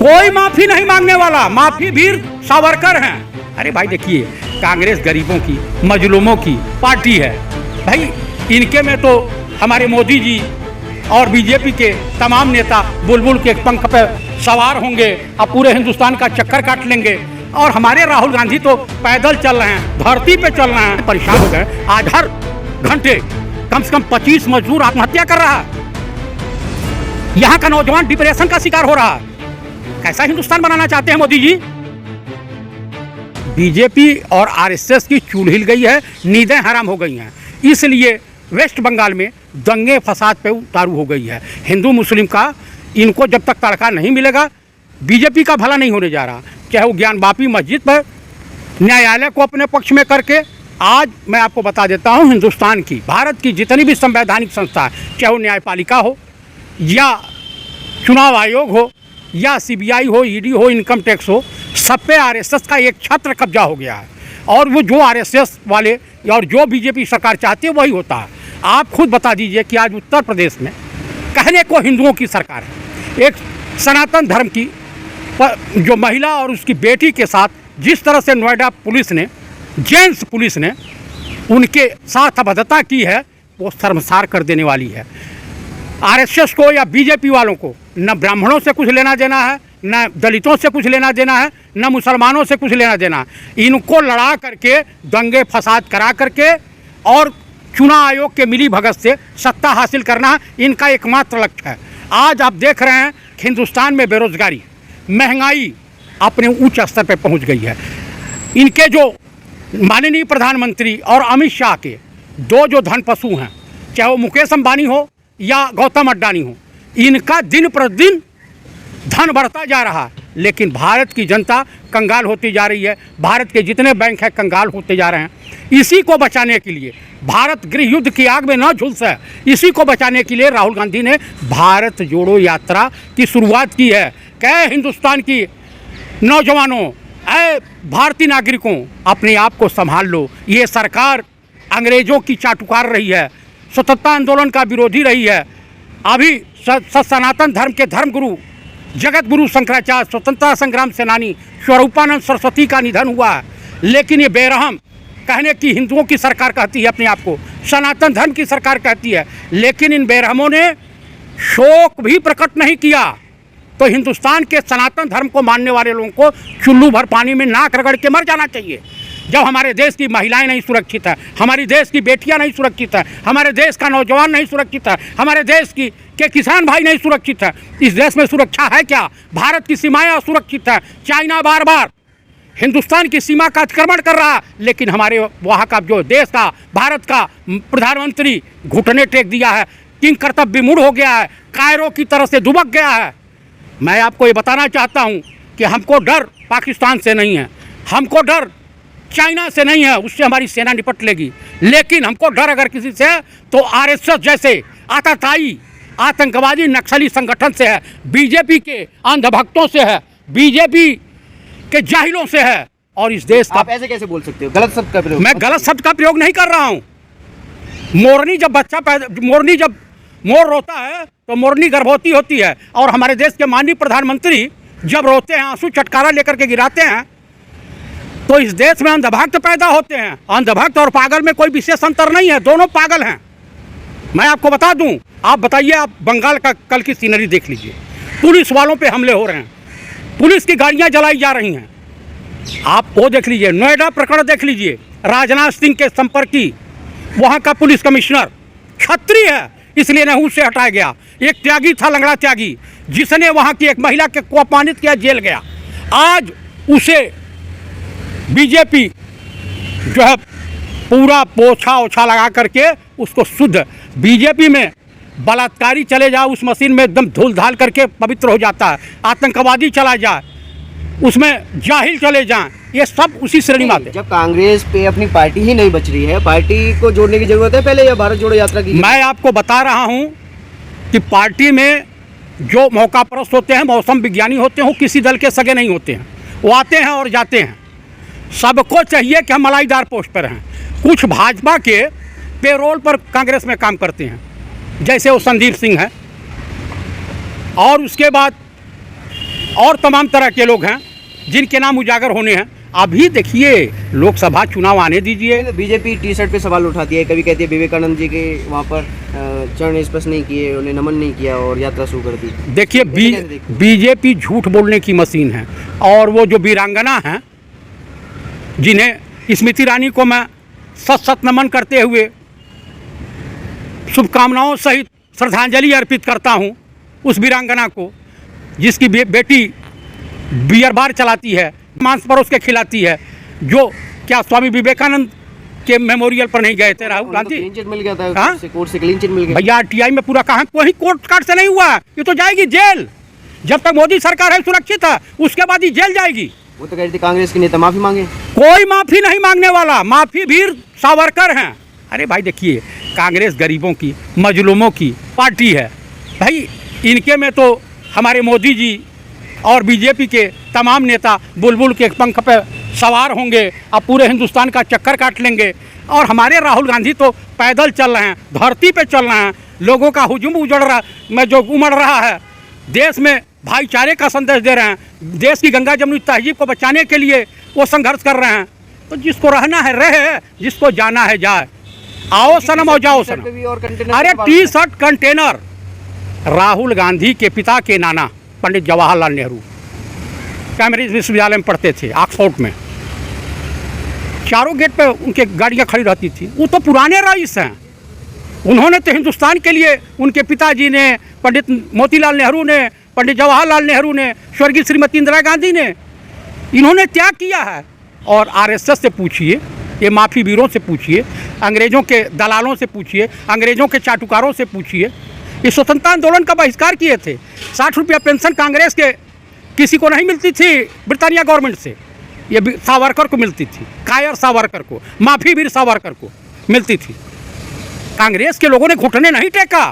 कोई माफी नहीं मांगने वाला, माफी वीर सावरकर हैं। अरे भाई देखिए, कांग्रेस गरीबों की, मजलूमों की पार्टी है भाई। इनके में तो हमारे मोदी जी और बीजेपी के तमाम नेता बुलबुल के पंख पे सवार होंगे और पूरे हिंदुस्तान का चक्कर काट लेंगे, और हमारे राहुल गांधी तो पैदल चल रहे हैं, धरती पे चल रहे हैं। परेशान हो गए। आज हर घंटे कम से कम 25 मजदूर आत्महत्या कर रहा है। यहाँ का नौजवान डिप्रेशन का शिकार हो रहा है। कैसा हिंदुस्तान बनाना चाहते हैं मोदी जी? बीजेपी और आरएसएस की चूल हिल गई है, नींदें हराम हो गई हैं। इसलिए वेस्ट बंगाल में दंगे फसाद पे उतारू हो गई है। हिंदू मुस्लिम का इनको जब तक तड़का नहीं मिलेगा, बीजेपी का भला नहीं होने जा रहा। चाहे वो ज्ञानवापी मस्जिद पर न्यायालय को अपने पक्ष में करके, आज मैं आपको बता देता हूँ, हिंदुस्तान की, भारत की जितनी भी संवैधानिक संस्था है, चाहे वो न्यायपालिका हो या चुनाव आयोग हो या सीबीआई हो, ईडी हो, इनकम टैक्स हो, सब पे आरएसएस का एक छत्र कब्जा हो गया है। और वो जो आरएसएस वाले और जो बीजेपी सरकार चाहती है वही होता है। आप खुद बता दीजिए कि आज उत्तर प्रदेश में कहने को हिंदुओं की सरकार है, एक सनातन धर्म की जो महिला और उसकी बेटी के साथ जिस तरह से नोएडा पुलिस ने, जेंट्स पुलिस ने उनके साथ अभद्रता की है, वो शर्मसार कर देने वाली है। आरएसएस को या बीजेपी वालों को न ब्राह्मणों से कुछ लेना देना है, न दलितों से कुछ लेना देना है, न मुसलमानों से कुछ लेना देना है। इनको लड़ा करके, दंगे फसाद करा करके और चुनाव आयोग के मिली भगत से सत्ता हासिल करना इनका एकमात्र लक्ष्य है। आज आप देख रहे हैं हिंदुस्तान में बेरोजगारी, महंगाई अपने उच्च स्तर पर पहुंच गई है। इनके जो माननीय प्रधानमंत्री और अमित शाह के दो जो धन पशु हैं, चाहे वो मुकेश अंबानी हो या गौतम अडानी हो, इनका दिन प्रतिदिन धन बढ़ता जा रहा है, लेकिन भारत की जनता कंगाल होती जा रही है। भारत के जितने बैंक हैं कंगाल होते जा रहे हैं। इसी को बचाने के लिए, भारत गृह युद्ध की आग में न झुलसे, इसी को बचाने के लिए राहुल गांधी ने भारत जोड़ो यात्रा की शुरुआत की है। कहे हिंदुस्तान की नौजवानों, ऐ भारतीय नागरिकों, अपने आप को संभाल लो। ये सरकार अंग्रेजों की चाटुकार रही है, स्वतंत्रता आंदोलन का विरोधी रही है। अभी सनातन धर्म के धर्मगुरु जगत गुरु शंकराचार्य, स्वतंत्रता संग्राम सेनानी स्वरूपानंद सरस्वती का निधन हुआ है, लेकिन ये बेरहम कहने की हिंदुओं की सरकार कहती है अपने आप को, सनातन धर्म की सरकार कहती है, लेकिन इन बेरहमों ने शोक भी प्रकट नहीं किया। तो हिंदुस्तान के सनातन धर्म को मानने वाले लोगों को चुल्लू भर पानी में नाक रगड़ के मर जाना चाहिए। जब हमारे देश की महिलाएं नहीं सुरक्षित है, हमारी देश की बेटियां नहीं सुरक्षित है, हमारे देश का नौजवान नहीं सुरक्षित है, हमारे देश के किसान भाई नहीं सुरक्षित है, इस देश में सुरक्षा है क्या? भारत की सीमाएं असुरक्षित है। चाइना बार बार हिंदुस्तान की सीमा का अतिक्रमण कर रहा है, लेकिन हमारे वहाँ का जो देश का, भारत का प्रधानमंत्री घुटने टेक दिया है, किंग कर्तव्य विमूढ़ हो गया है, कायरो की तरह से दुबक गया है। मैं आपको ये बताना चाहता हूँ कि हमको डर पाकिस्तान से नहीं है, हमको डर चाइना से नहीं है, उससे हमारी सेना निपट लेगी, लेकिन हमको डर अगर किसी से है तो आरएसएस जैसे आतताई आतंकवादी नक्सली संगठन से है, बीजेपी के अंधभक्तों से है, बीजेपी के जाहिलों से है। और इस देश का, आप ऐसे कैसे बोल सकते हो? गलत शब्द का प्रयोग। मैं गलत शब्द का प्रयोग नहीं कर रहा हूँ। मोरनी जब बच्चा पैदा, जब मोर रोता है तो मोरनी गर्भवती होती है, और हमारे देश के माननीय प्रधानमंत्री जब रोते हैं, आंसू चटकारा लेकर के गिराते हैं, तो इस देश में अंधभक्त पैदा होते हैं। अंधभक्त और पागल में कोई विशेष अंतर नहीं है, दोनों पागल हैं। मैं आपको बता दूं, आप बताइए, आप बंगाल का कल की सीनरी देख लीजिए, पुलिस वालों पे हमले हो रहे हैं, पुलिस की गाड़ियां जलाई जा रही हैं। आप वो देख लीजिए, नोएडा प्रकरण देख लीजिए, राजनाथ सिंह के संपर्की वहाँ का पुलिस कमिश्नर क्षत्रिय है, इसलिए नहूस से हटाया गया। एक त्यागी था, लंगड़ा त्यागी, जिसने वहाँ की एक महिला को अपमानित किया, जेल गया। आज उसे बीजेपी जो है पूरा पोछा ओछा लगा करके उसको शुद्ध, बीजेपी में बलात्कारी चले जाए उस मशीन में एकदम धूल धाल करके पवित्र हो जाता है, आतंकवादी चला जाए उसमें जाहिल चले जाएं, ये सब उसी श्रेणी में आते हैं। जब कांग्रेस पे अपनी पार्टी ही नहीं बच रही है, पार्टी को जोड़ने की जरूरत है पहले, या भारत जोड़ो यात्रा की? मैं आपको बता रहा हूँ कि पार्टी में जो मौकापरस्त होते हैं, मौसम विज्ञानी होते हैं, वो किसी दल के सगे नहीं होते हैं, वो आते हैं और जाते हैं। सबको चाहिए कि हम मलाईदार पोस्ट पर हैं। कुछ भाजपा के पेरोल पर कांग्रेस में काम करते हैं, जैसे वो संदीप सिंह है, और उसके बाद और तमाम तरह के लोग हैं जिनके नाम उजागर होने हैं। अभी देखिए लोकसभा चुनाव आने दीजिए। बीजेपी टी शर्ट पे सवाल उठाती है, कभी कहती है विवेकानंद जी के वहाँ पर चरण स्पर्श नहीं किए, उन्हें नमन नहीं किया और यात्रा शुरू कर दी। देखिए बीजेपी झूठ बोलने की मशीन है। और वो जो वीरांगना हैं जिन्हें स्मृति ईरानी को मैं सत नमन करते हुए शुभकामनाओं सहित श्रद्धांजलि अर्पित करता हूँ उस वीरांगना को जिसकी बेटी बियर बार चलाती है, मांस परोस के खिलाती है। जो क्या स्वामी विवेकानंद के मेमोरियल पर नहीं गए थे राहुल गांधी? क्लीन चिट मिल गया था, कोर्ट से क्लीन चिट मिल गया भैया। आरटीआई में पूरा कहाँ, कोई कोर्ट कार्ड से नहीं हुआ, ये तो जाएगी जेल। जब तक मोदी सरकार है सुरक्षित है, उसके बाद ही जेल जाएगी। वो तो कह रही थी कांग्रेस के नेता माफी मांगे। कोई माफी नहीं मांगने वाला, माफी वीर सावरकर हैं। अरे भाई देखिए, कांग्रेस गरीबों की मजलूमों की पार्टी है भाई। इनके में तो हमारे मोदी जी और बीजेपी के तमाम नेता बुलबुल के पंख पे सवार होंगे, अब पूरे हिंदुस्तान का चक्कर काट लेंगे। और हमारे राहुल गांधी तो पैदल चल रहे हैं, धरती पे चल रहे हैं, लोगों का हुजूम उमड़ रहा है, देश में भाईचारे का संदेश दे रहे हैं, देश की गंगा जमुनी तहजीब को बचाने के लिए वो संघर्ष कर रहे हैं। तो जिसको रहना है रहे, जिसको जाना है जाए। आओ सनम और जाओ सनम। अरे T shirt container Rahul Gandhi के पिता के नाना पंडित जवाहरलाल नेहरू कैम्ब्रिज विश्वविद्यालय में पढ़ते थे, ऑक्सफोर्ड में। चारों गेट पे उनके गाड़ियाँ खड़ी रहती थी। वो तो पुराने रईस हैं। उन्होंने तो हिंदुस्तान के लिए, उनके पिताजी ने, पंडित मोतीलाल नेहरू ने, पंडित जवाहरलाल नेहरू ने, स्वर्गीय श्रीमती इंदिरा गांधी ने, इन्होंने त्याग किया है। और आरएसएस से पूछिए, ये माफी वीरों से पूछिए, अंग्रेज़ों के दलालों से पूछिए, अंग्रेज़ों के चाटुकारों से पूछिए। ये स्वतंत्रता आंदोलन का बहिष्कार किए थे। 60 रुपया पेंशन कांग्रेस के किसी को नहीं मिलती थी ब्रिटानिया गवर्नमेंट से, ये सावरकर को मिलती थी, कायर सावरकर को, माफी वीर सावरकर को मिलती थी। कांग्रेस के लोगों ने घुटने नहीं टेका।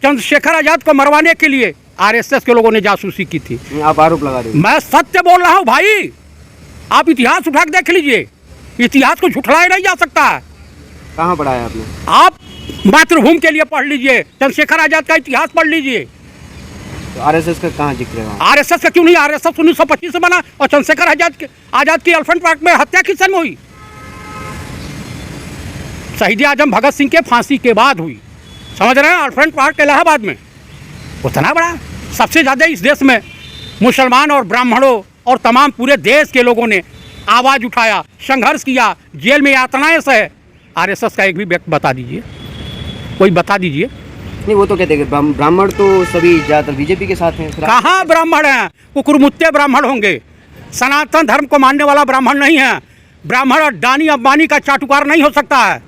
चंद्रशेखर आजाद को मरवाने के लिए आरएसएस के लोगों ने जासूसी की थी। आप आरोप लगा रहे हैं। मैं सत्य बोल रहा हूँ भाई, आप इतिहास उठा के देख लीजिए, इतिहास को झुठलाया नहीं जा सकता है। कहाँ पढ़ा है आपने? आप मातृभूमि के लिए पढ़ लीजिए, चंद्रशेखर आजाद का इतिहास पढ़ लीजिए। तो आरएसएस का कहाँ जिक्र है? आरएसएस का क्यों नहीं? आरएसएस 1925 से बना और चंद्रशेखर आजाद की एलिफेंट पार्क में हत्या किस सन हुई? शहीद आजम भगत सिंह के फांसी के बाद हुई, समझ रहे हैं? एलिफेंट पार्क इलाहाबाद में। उतना बड़ा, सबसे ज़्यादा इस देश में मुसलमान और ब्राह्मणों और तमाम पूरे देश के लोगों ने आवाज़ उठाया, संघर्ष किया, जेल में यातनाएं सहे। आरएसएस का एक भी व्यक्ति बता दीजिए, कोई बता दीजिए। नहीं, वो तो कहते हैं कि ब्राह्मण तो सभी ज़्यादातर बीजेपी के साथ हैं। कहाँ ब्राह्मण हैं? कुकुरमुत्ते ब्राह्मण होंगे। सनातन धर्म को मानने वाला ब्राह्मण नहीं है। ब्राह्मण अडानी अंबानी का चाटुकार नहीं हो सकता है।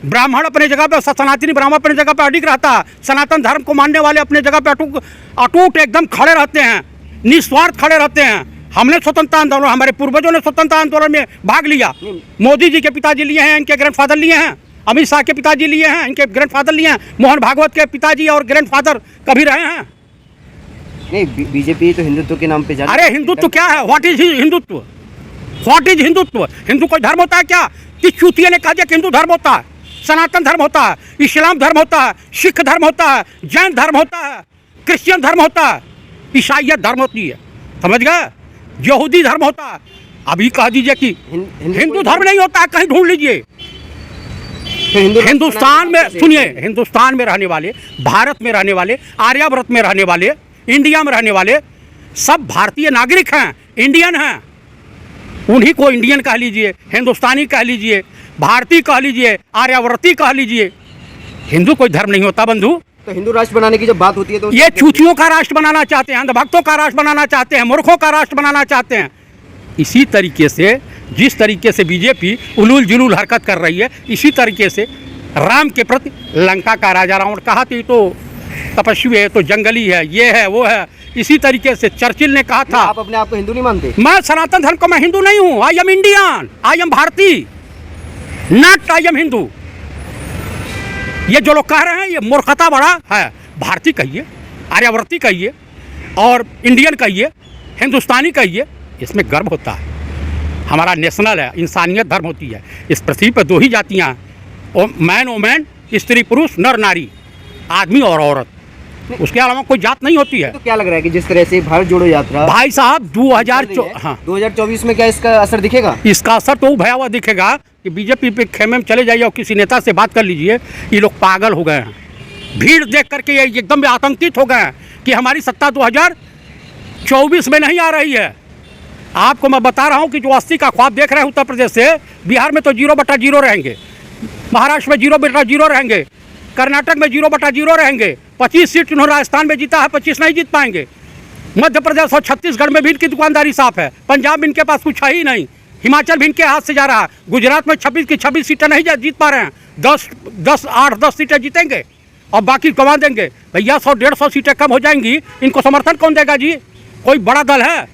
ब्राह्मण अपने जगह पे, सनातनी ब्राह्मण अपने जगह पे अडिग रहता है। सनातन धर्म को मानने वाले अपने जगह पे अटूट एकदम खड़े रहते हैं, निस्वार्थ खड़े रहते हैं। हमने स्वतंत्रता आंदोलन, हमारे पूर्वजों ने स्वतंत्रता आंदोलन में भाग लिया। मोदी जी के पिताजी लिए हैं, इनके ग्रैंडफादर लिए हैं। अमित शाह के पिताजी लिए हैं, इनके ग्रैंडफादर लिए हैं। मोहन भागवत के पिताजी और ग्रैंडफादर कभी रहे हैं? नहीं, बीजेपी तो हिंदुत्व के नाम पे जा। अरे हिंदुत्व क्या है? What is Hindutva? What is Hindutva? Hindu कोई धर्म होता है क्या? किस चूतिया ने कहा कि हिंदू धर्म होता है? सनातन धर्म होता है, इस्लाम धर्म होता है, सिख धर्म होता है, जैन धर्म होता है, क्रिश्चियन धर्म होता है, ईसाइयत धर्म होती है, समझ गए? यहूदी धर्म होता है। अभी कह दीजिए कि हिंदू धर्म नहीं होता है, कहीं ढूंढ लीजिए। हिंदुस्तान में सुनिए, हिंदुस्तान में रहने वाले, भारत में रहने वाले, आर्यावर्त में रहने वाले, इंडिया में रहने वाले सब भारतीय नागरिक हैं, इंडियन हैं। उन्हीं को इंडियन कह लीजिए, हिंदुस्तानी कह लीजिए, भारतीय कह लीजिए, आर्यावर्ती कह लीजिए। हिंदू कोई धर्म नहीं होता बंधु। तो हिंदू राष्ट्र बनाने की जब बात होती है तो ये चूतियों का राष्ट्र बनाना चाहते हैं, अंधभक्तों का राष्ट्र बनाना चाहते हैं, मूर्खों का राष्ट्र बनाना चाहते हैं। इसी तरीके से, जिस तरीके से बीजेपी उलूल जुलूल हरकत कर रही है, इसी तरीके से राम के प्रति लंका का राजा रावण कहा कि तो तपस्वी है, तो जंगली है, ये है, वो है। इसी तरीके से चर्चिल ने कहा था। आप अपने आप को हिंदू नहीं मानते? मैं सनातन धर्म को, मैं हिंदू नहीं हूँ। I am Indian, I am भारतीय, नॉट आई एम हिंदू। ये जो लोग कह रहे हैं ये मूर्खता बड़ा है। भारतीय कहिए, आर्यावर्ती कहिए, और इंडियन कहिए, हिंदुस्तानी कहिए, इसमें गर्व होता है। हमारा नेशनल है, इंसानियत धर्म होती है। इस पृथ्वी पर दो ही जातियाँ हैं, मैन ओ मैन, स्त्री पुरुष, नर नारी, आदमी और औरत। उसके अलावा कोई जात नहीं होती है। तो क्या लग रहा है कि जिस तरह से भारत जोड़ो यात्रा भाई साहब 2024 में क्या इसका असर दिखेगा? इसका असर तो भयावह दिखेगा कि बीजेपी पे खेमे में चले जाइए और किसी नेता से बात कर लीजिए, ये लोग पागल हो गए हैं। भीड़ देख करके ये एकदम आतंकित हो गए हैं कि हमारी सत्ता 2024 में नहीं आ रही है। आपको मैं बता रहा हूँ कि जो 80 का ख्वाब देख रहे हैं उत्तर प्रदेश से, बिहार में तो 0/0 रहेंगे, महाराष्ट्र में 0/0 रहेंगे, कर्नाटक में 0/0 रहेंगे। 25 सीट उन्होंने राजस्थान में जीता है, 25 नहीं जीत पाएंगे। मध्य प्रदेश और छत्तीसगढ़ में भी इनकी दुकानदारी साफ है। पंजाब में इनके पास कुछ है ही नहीं। हिमाचल भी इनके हाथ से जा रहा है। गुजरात में 26 की 26 सीटें नहीं जीत पा रहे हैं। 8-10 सीटें जीतेंगे और बाकी गंवा देंगे। भैया 100-150 सीटें कम हो जाएंगी, इनको समर्थन कौन देगा जी? कोई बड़ा दल है?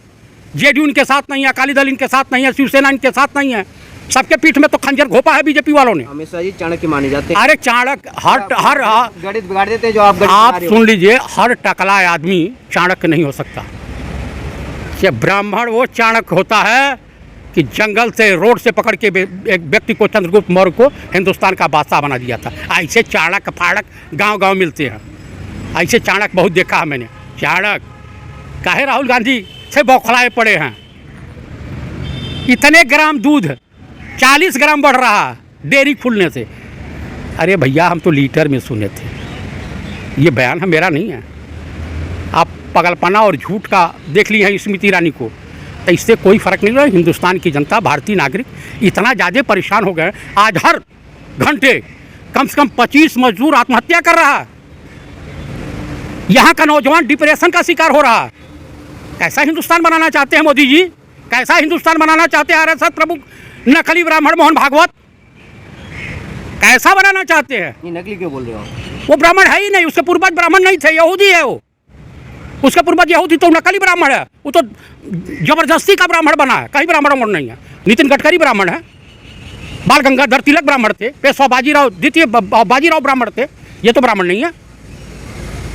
जेडीयू इनके साथ नहीं है, अकाली दल इनके साथ नहीं है, शिवसेना इनके साथ नहीं है। सबके पीठ में तो खंजर घोपा है बीजेपी वालों ने। हमेशा जी चाणक्य माने जाते हैं। अरे चाणक्य हर गणित बिगाड़ देते हैं जो आप सुन लीजिए, हर टकला आदमी चाणक्य नहीं हो सकता। ये ब्राह्मण वो चाणक्य होता है कि जंगल से रोड से पकड़ के एक व्यक्ति को, चंद्रगुप्त मौर्य को, हिंदुस्तान का बादशाह बना दिया था। ऐसे चाणक्य फाड़क गांव-गांव मिलते हैं। ऐसे चाणक्य बहुत देखा है मैंने। चाणक्य काहे राहुल गांधी से बौखलाए पड़े हैं। इतने ग्राम दूध 40 ग्राम बढ़ रहा डेयरी खुलने से। अरे भैया हम तो लीटर में सुने थे, ये बयान है मेरा नहीं है। आप पागलपना और झूठ का देख ली है स्मृति ईरानी को, तो इससे कोई फर्क नहीं रहा। हिंदुस्तान की जनता, भारतीय नागरिक इतना ज़्यादा परेशान हो गए, आज हर घंटे कम से कम 25 मजदूर आत्महत्या कर रहा है। यहाँ का नौजवान डिप्रेशन का शिकार हो रहा है। कैसा हिंदुस्तान बनाना चाहते हैं मोदी जी? कैसा हिंदुस्तान बनाना चाहते हैं आरएसएस प्रमुख नकली ब्राह्मण मोहन भागवत? कैसा बनाना चाहते हैं? ये नकली क्यों बोल रहे हो? वो ब्राह्मण है ही नहीं, उसके पूर्वज ब्राह्मण नहीं थे, यहूदी है वो। उसके पूर्वज यहूदी तो नकली ब्राह्मण है, वो तो जबरदस्ती का ब्राह्मण बना है। कहीं ब्राह्मण नहीं है। नितिन गडकरी ब्राह्मण है, बाल गंगाधर तिलक ब्राह्मण थे, पेशवा बाजीराव द्वितीय बाजीराव ब्राह्मण थे। ये तो ब्राह्मण नहीं है।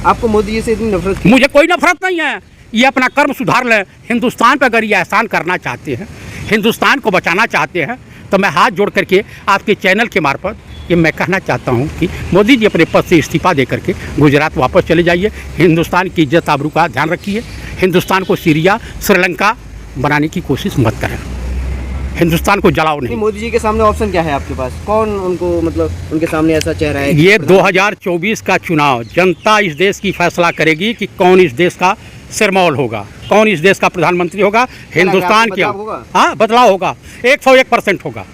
आपको मोदी जी से इतनी नफरत? मुझे कोई नफरत नहीं है। ये अपना कर्म सुधार लें। हिंदुस्तान पर अगर ये एहसान करना चाहते हैं, हिंदुस्तान को बचाना चाहते हैं, तो मैं हाथ जोड़ करके आपके चैनल के मार्फत ये मैं कहना चाहता हूँ कि मोदी जी अपने पद से इस्तीफा दे करके गुजरात वापस चले जाइए। हिंदुस्तान की इज्जत आबरू का ध्यान रखिए। हिंदुस्तान को सीरिया, श्रीलंका बनाने की कोशिश मत करें। हिंदुस्तान को जलाओ नहीं। मोदी जी के सामने ऑप्शन क्या है आपके पास? कौन उनको, मतलब उनके सामने ऐसा चेहरा है? ये 2024 का चुनाव जनता इस देश की फैसला करेगी कि कौन इस देश का सिरमौर होगा, कौन इस देश का प्रधानमंत्री होगा। हिंदुस्तान की, हाँ, बदलाव होगा, 101% होगा।